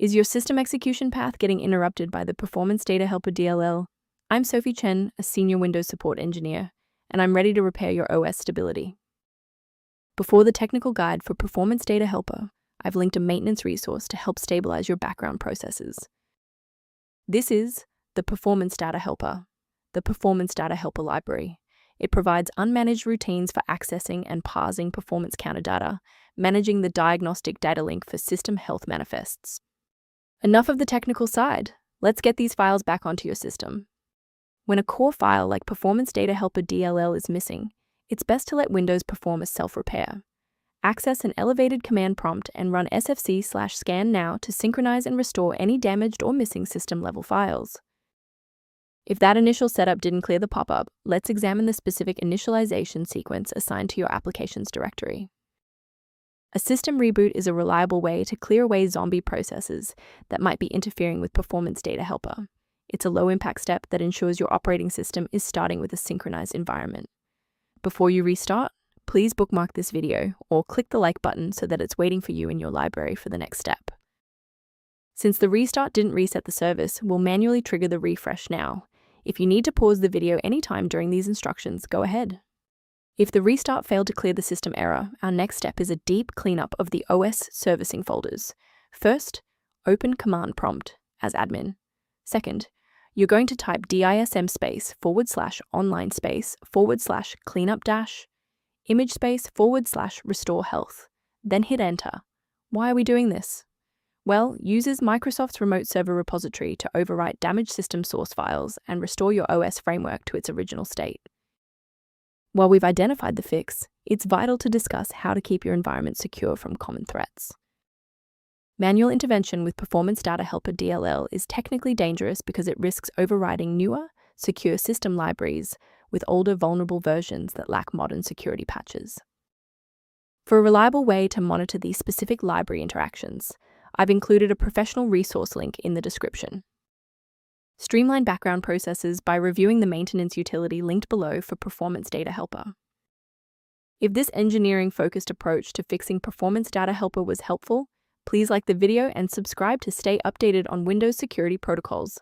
Is your system execution path getting interrupted by the Performance Data Helper DLL? I'm Sophie Chen, a senior Windows support engineer, and I'm ready to repair your OS stability. Before the technical guide for Performance Data Helper, I've linked a maintenance resource to help stabilize your background processes. This is the Performance Data Helper, the Performance Data Helper library. It provides unmanaged routines for accessing and parsing performance counter data, managing the diagnostic data link for system health manifests. Enough of the technical side. Let's get these files back onto your system. When a core file like Performance Data Helper DLL is missing, it's best to let Windows perform a self-repair. Access an elevated command prompt and run sfc/scan now to synchronize and restore any damaged or missing system-level files. If that initial setup didn't clear the pop-up, let's examine the specific initialization sequence assigned to your applications directory. A system reboot is a reliable way to clear away zombie processes that might be interfering with Performance Data Helper. It's a low-impact step that ensures your operating system is starting with a synchronized environment. Before you restart, please bookmark this video or click the like button so that it's waiting for you in your library for the next step. Since the restart didn't reset the service, we'll manually trigger the refresh now. If you need to pause the video anytime during these instructions, go ahead. If the restart failed to clear the system error, our next step is a deep cleanup of the OS servicing folders. First, open command prompt as admin. Second, you're going to type DISM /online /cleanup image /restore health. Then hit enter. Why are we doing this? Well, uses Microsoft's remote server repository to overwrite damaged system source files and restore your OS framework to its original state. While we've identified the fix, it's vital to discuss how to keep your environment secure from common threats. Manual intervention with Performance Data Helper DLL is technically dangerous because it risks overriding newer, secure system libraries with older vulnerable versions that lack modern security patches. For a reliable way to monitor these specific library interactions, I've included a professional resource link in the description. Streamline background processes by reviewing the maintenance utility linked below for Performance Data Helper. If this engineering-focused approach to fixing Performance Data Helper was helpful, please like the video and subscribe to stay updated on Windows security protocols.